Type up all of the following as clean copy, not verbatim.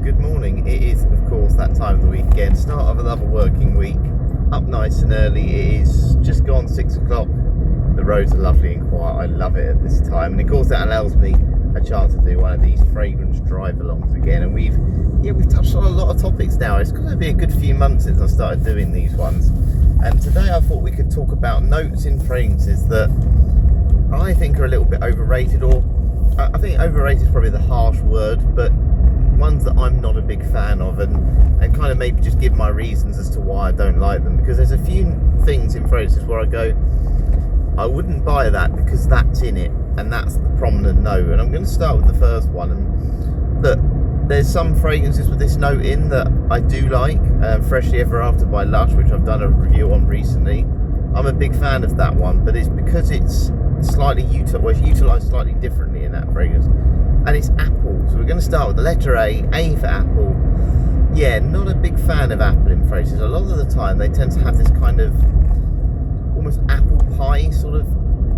good morning. It is, of course, that time of the week again, start of another working week. Up nice and early. It is just gone 6 o'clock. The roads are lovely and quiet. I love it at this time, and of course that allows me a chance to do one of these fragrance drive-alongs again. And we've touched on a lot of topics now. It's going to be a good few months since I started doing these ones, and today I thought we could talk about notes in fragrances that I think are a little bit overrated, or I think overrated is probably the harsh word, but ones that I'm not a big fan of, and kind of maybe just give my reasons as to why I don't like them, because there's a few things in fragrances where I go, I wouldn't buy that because that's in it, and that's the prominent note. And I'm going to start with the first one. And look, there's some fragrances with this note in that I do like. Freshly Ever After by Lush, which I've done a review on recently. I'm a big fan of that one, but it's because it's slightly utilised slightly differently in that fragrance, and it's apple. So we're going to start with the letter A for apple. Yeah, not a big fan of apple in fragrances. A lot of the time they tend to have this kind of almost apple pie sort of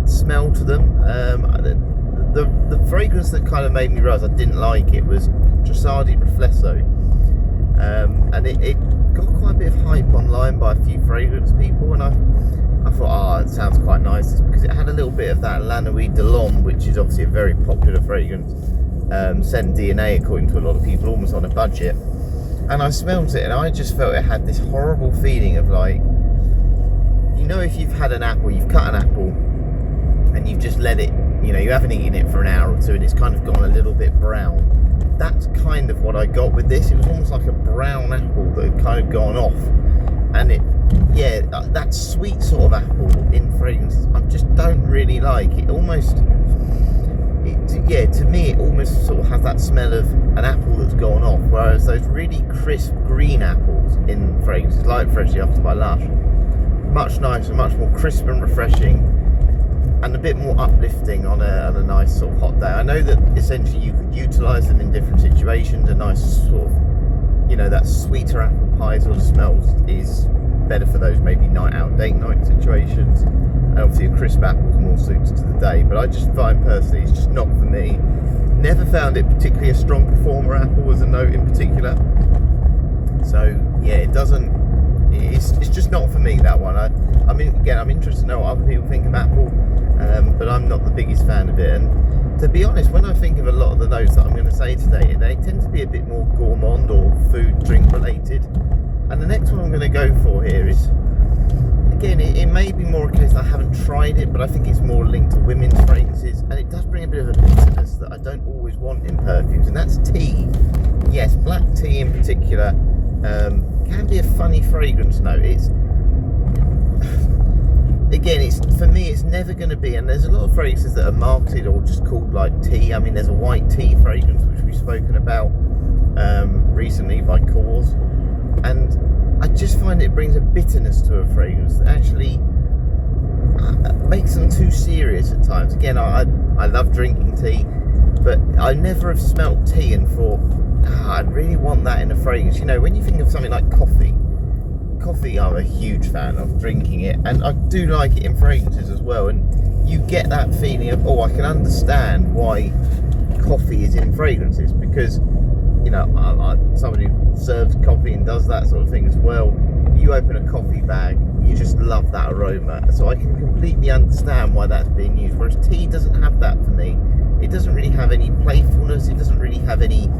smell to them. The fragrance that kind of made me realise I didn't like it was Dressardi Riflesso, and it got quite a bit of hype online by a few fragrance people, and I thought, it sounds quite nice. It's because it had a little bit of that La Nuit de l'Homme, which is obviously a very popular fragrance, sent DNA according to a lot of people, almost on a budget. And I smelled it, and I just felt it had this horrible feeling of, like, you know, if you've had an apple, you've cut an apple, and you've just let it, you know, you haven't eaten it for an hour or two, and it's kind of gone a little bit brown. That's kind of what I got with this. It was almost like a brown apple that had kind of gone off, and that sweet sort of apple in fragrances I just don't really like. It almost, to me, it almost sort of has that smell of an apple that's gone off, whereas those really crisp green apples in fragrances like Freshly After by Lush, much nicer, much more crisp and refreshing, and a bit more uplifting on a nice sort of hot day. I know that essentially you could utilise them in different situations. A nice sort of, you know, that sweeter apple pie sort of smells is better for those maybe night out, date night situations, and obviously a crisp apple is more suited to the day. But I just find personally it's just not for me. Never found it particularly a strong performer apple as a note in particular. So yeah, it's just not for me, that one. I mean, again, I'm interested to know what other people think of apple, but I'm not the biggest fan of it. And to be honest, when I think of a lot of the notes that I'm going to say today, they tend to be a bit more gourmand or food, drink related. And the next one I'm going to go for here is, again, it may be more a case that I haven't tried it, but I think it's more linked to women's fragrances, and it does bring a bit of a bitterness that I don't always want in perfumes, and that's tea. Yes, black tea in particular can be a funny fragrance note. For me, it's never going to be, and there's a lot of fragrances that are marketed or just called like tea. I mean, there's a white tea fragrance which we've spoken about recently by Cause, and I just find it brings a bitterness to a fragrance that actually makes them too serious at times. Again, I love drinking tea, but I never have smelt tea and thought, I really want that in a fragrance. You know, when you think of something like coffee I'm a huge fan of drinking it, and I do like it in fragrances as well, and you get that feeling of, I can understand why coffee is in fragrances, because, you know, I'm somebody who serves coffee and does that sort of thing as well. You open a coffee bag, you just love that aroma, so I can completely understand why that's being used, whereas tea doesn't have that for me. It doesn't really have any playfulness, it doesn't really have any,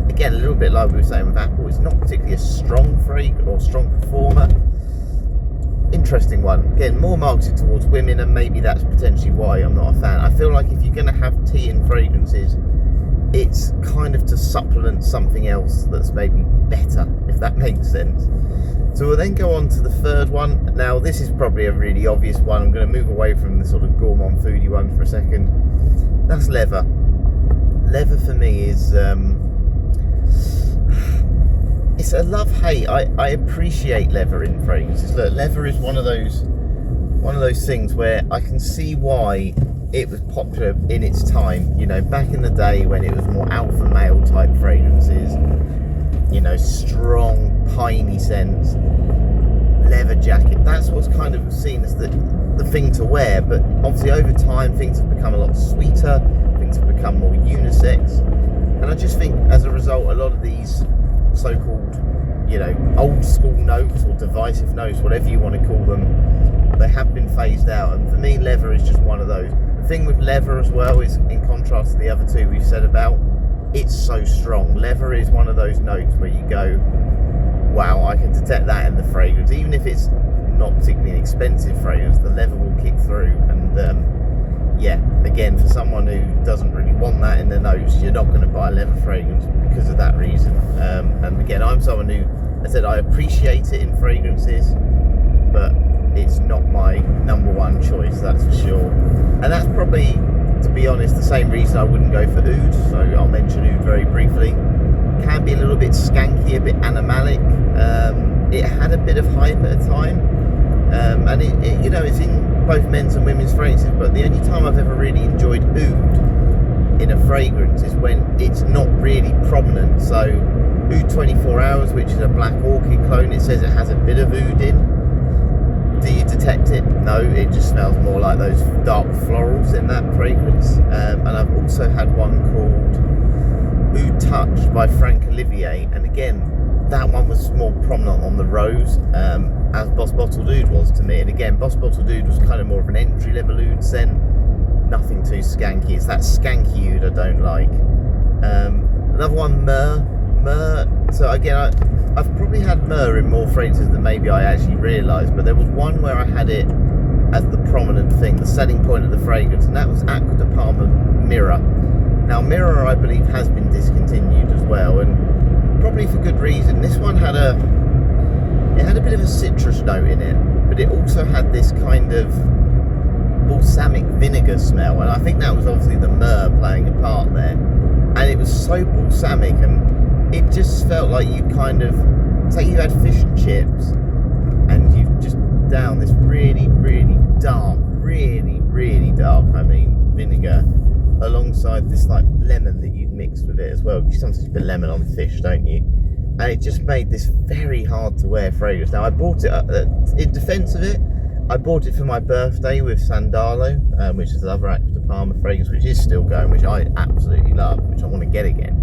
again, a little bit like we were saying with apple, it's not particularly a strong fragrance or strong performer. Interesting one. Again, more marketed towards women, and maybe that's potentially why I'm not a fan. I feel like if you're going to have tea in fragrances, it's kind of to supplement something else that's maybe better, if that makes sense. So we'll then go on to the third one. Now, this is probably a really obvious one. I'm going to move away from the sort of gourmand foodie one for a second. That's leather. Leather for me is it's a love-hate. I appreciate leather in fragrances. Look, leather is one of those things where I can see why it was popular in its time. You know, back in the day when it was more alpha male type fragrances, you know, strong piney scents, leather jacket, that's what's kind of seen as the thing to wear. But obviously over time things have become a lot sweeter, things have become more unisex, And I just think as a result, a lot of these so-called, you know, old school notes or divisive notes, whatever you want to call them, they have been phased out. And for me, leather is just one of those. The thing with leather as well is, in contrast to the other two we've said about, it's so strong. Leather is one of those notes where you go, wow, I can detect that in the fragrance. Even if it's not particularly an expensive fragrance, the leather will kick through. And yeah, again, for someone who doesn't really want that in their notes, you're not going to buy a leather fragrance because of that reason. And again, I'm someone who, I said, I appreciate it in fragrances, but it's not my number one choice, that's for sure. And that's probably, to be honest, the same reason I wouldn't go for oud. So I'll mention oud very briefly. Can be a little bit skanky, a bit animalic. It had a bit of hype at a time, and it you know, it's in both men's and women's fragrances, but the only time I've ever really enjoyed oud in a fragrance is when it's not really prominent. So oud 24 Hours, which is a black orchid clone, it says it has a bit of oud in. Do you detect it? No, it just smells more like those dark florals in that fragrance. And I've also had one called Oud Touch by Frank Olivier, and again, that one was more prominent on the rose, as Boss Bottled Oud was to me. And again, Boss Bottled Oud was kind of more of an entry level oud scent, nothing too skanky. It's that skanky oud I don't like. Another one, Myrrh. So again, I've probably had myrrh in more fragrances than maybe I actually realised, but there was one where I had it as the prominent thing, the selling point of the fragrance, and that was Acqua di Parma Mirror. Now, Mirror, I believe, has been discontinued as well, and probably for good reason. This one had a bit of a citrus note in it, but it also had this kind of balsamic vinegar smell, and I think that was obviously the myrrh playing a part there. And it was so balsamic, and it just felt like you kind of, say you had fish and chips, and you've just downed this really, really dark, vinegar, alongside this like lemon that you'd mixed with it as well. You sometimes put lemon on fish, don't you? And it just made this very hard to wear fragrance. Now, I bought it, in defense of it, I bought it for my birthday with Sandalo, which is the other Acqua di Parma fragrance, which is still going, which I absolutely love, which I want to get again.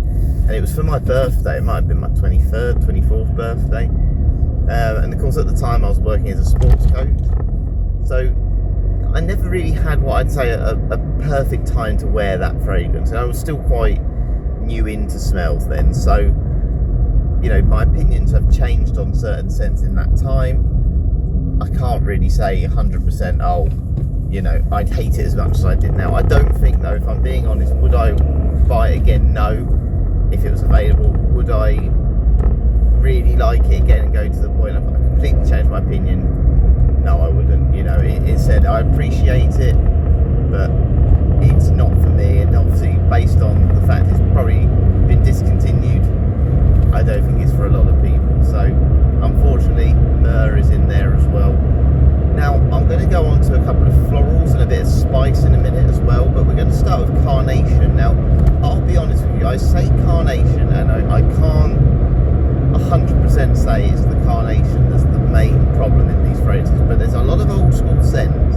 And it was for my birthday. It might have been my 23rd, 24th birthday. And of course, at the time, I was working as a sports coach. So I never really had what I'd say a perfect time to wear that fragrance. And I was still quite new into smells then. So, you know, my opinions have changed on certain scents in that time. I can't really say 100%, oh, you know, I'd hate it as much as I did now. I don't think, though, if I'm being honest, would I buy it again? No. If it was available, would I really like it again and go to the point of I completely changed my opinion? No, I wouldn't. You know, it said I appreciate it, but it's not for me. And obviously, based on the fact it's probably been discontinued, I don't think it's for a lot of people. So, unfortunately, myrrh is in there as well. Now, I'm going to go on to a couple of florals and a bit of spice in a minute as well, but we're going to start with Carnation. Now, I'll be honest with you, I say Carnation, and I can't 100% say it's the Carnation that's the main problem in these fragrances, but there's a lot of old school scents,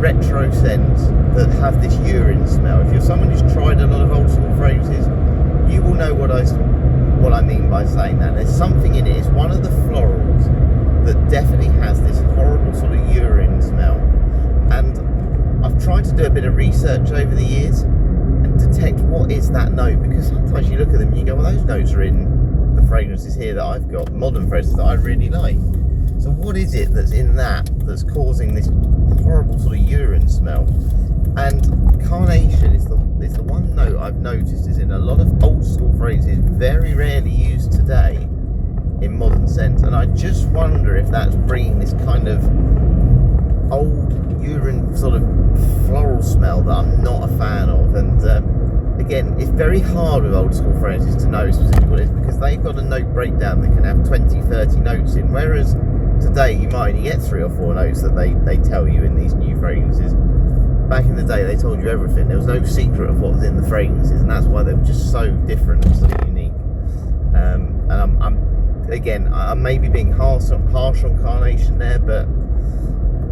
retro scents, that have this urine smell. If you're someone who's tried a lot of old school fragrances, you will know what I mean by saying that. There's something in it. It's one of the florals that definitely has this horrible sort of urine smell. And I've tried to do a bit of research over the years and detect what is that note, because sometimes you look at them and you go, well, those notes are in the fragrances here that I've got, modern fragrances that I really like. So what is it that's in that's causing this horrible sort of urine smell? And Carnation is the one note I've noticed is in a lot of old school fragrances, very rarely used today in modern scents. And I just wonder if that's bringing this kind of old urine sort of floral smell that I'm not a fan of. And again, it's very hard with old school fragrances to know specifically what it is, because they've got a note breakdown that can have 20, 30 notes in, whereas today you might only get 3 or 4 notes that they tell you in these new fragrances. Back in the day, they told you everything. There was no secret of what was in the fragrances, and that's why they were just so different and so unique. And I'm maybe being harsh on Carnation there, but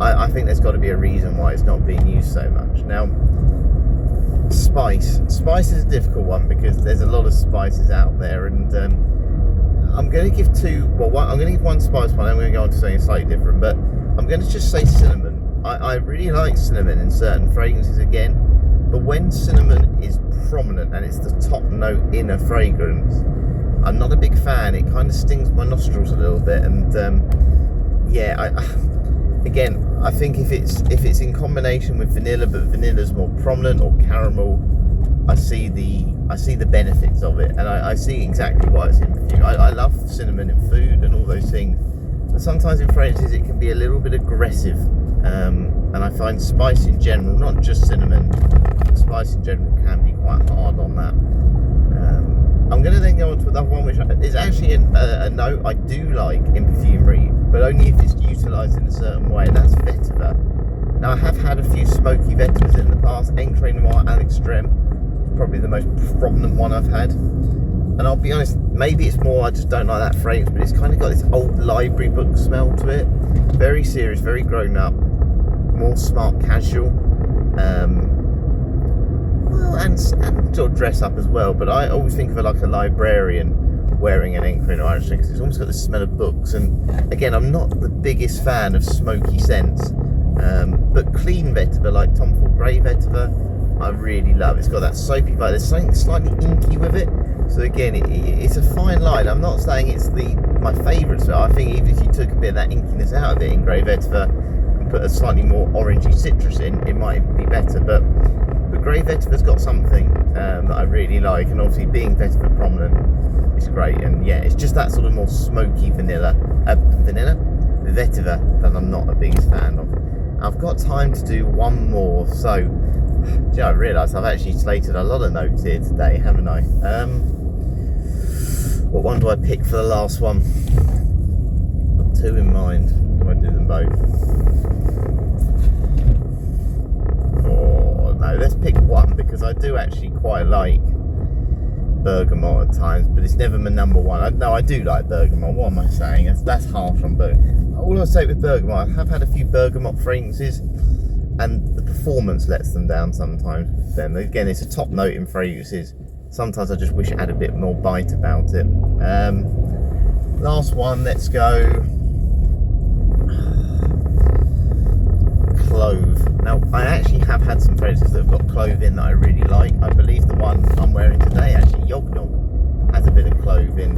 I think there's got to be a reason why it's not being used so much. Now, Spice is a difficult one because there's a lot of spices out there, and I'm going to give I'm going to give one spice one. I'm going to go on to something slightly different, but I'm going to just say cinnamon. I really like cinnamon in certain fragrances again, but when cinnamon is prominent and it's the top note in a fragrance, I'm not a big fan. It kind of stings my nostrils a little bit, and again, I think if it's in combination with vanilla, but vanilla's more prominent, or caramel, I see the benefits of it, and I see exactly why it's in perfume. I love cinnamon in food and all those things, but sometimes in fragrances it can be a little bit aggressive, and I find spice in general, not just cinnamon, spice in general can be quite hard on that. I'm going to then go on to another one, which is actually a note I do like in perfumery, but only if it's utilised in a certain way, and that's Vetiver. Now, I have had a few smoky Vetivers in the past. Encre Noir à l'Extrême is probably the most prominent one I've had. And I'll be honest, maybe it's more I just don't like that fragrance, but it's kind of got this old library book smell to it. Very serious, very grown up, more smart casual. And sort of dress up as well, but I always think of it like a librarian wearing an Encre Noir because it's almost got the smell of books. And again, I'm not the biggest fan of smoky scents, but clean Vetiver like Tom Ford Grey Vetiver I really love. It's got that soapy vibe. There's something slightly inky with it, so again it's a fine line. I'm not saying it's my favourite smell. I think even if you took a bit of that inkiness out of it in Grey Vetiver and put a slightly more orangey citrus in, it might be better, but Grey Vetiver's got something that I really like, and obviously being Vetiver prominent, it's great. And yeah, it's just that sort of more smoky Vetiver that I'm not the biggest fan of. I've got time to do one more, so I realised I've actually slated a lot of notes here today, haven't I? What one do I pick for the last one? Got two in mind. Do I do them both? No, let's pick one, because I do actually quite like bergamot at times, but it's never my number one. I do like bergamot. What am I saying? That's harsh on bergamot. All I'll say with bergamot, I have had a few bergamot fragrances, and the performance lets them down sometimes with them. Again, it's a top note in fragrances. Sometimes I just wish it had a bit more bite about it. Last one, let's go clove. Now, I actually have had some fragrances that have got clove in that I really like. I believe the one I'm wearing today, actually, Yognog, has a bit of clove in.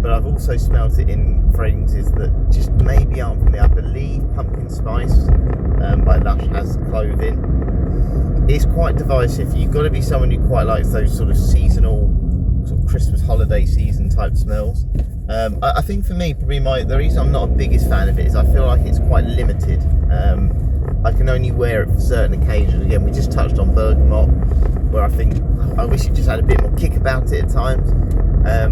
But I've also smelt it in fragrances that just maybe aren't for me. I believe Pumpkin Spice by Lush has clove in. It's quite divisive. You've got to be someone who quite likes those sort of seasonal, sort of Christmas holiday season type smells. I think for me, probably the reason I'm not a biggest fan of it is I feel like it's quite limited. I can only wear it for certain occasions. Again, we just touched on bergamot, where I think I wish it just had a bit more kick about it at times.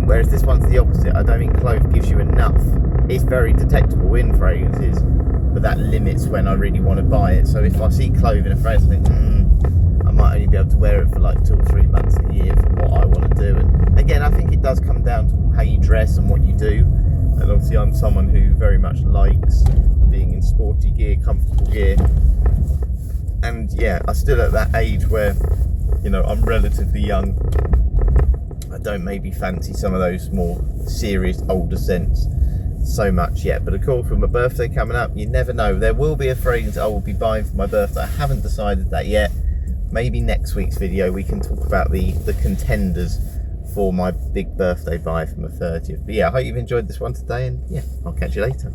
Whereas this one's the opposite. I don't think clove gives you enough. It's very detectable in fragrances, but that limits when I really want to buy it. So if I see clove in a fragrance, I think I might only be able to wear it for like 2 or 3 months a year for what I want to do. And again, I think it does come down to how you dress and what you do. And obviously I'm someone who very much likes being in sporty gear, comfortable gear. And yeah, I'm still at that age where, I'm relatively young. I don't maybe fancy some of those more serious older scents so much yet. But of course, with my birthday coming up, you never know. There will be a fragrance I will be buying for my birthday. I haven't decided that yet. Maybe next week's video we can talk about the contenders for my big birthday buy for my 30th. But yeah, I hope you've enjoyed this one today, and yeah, I'll catch you later.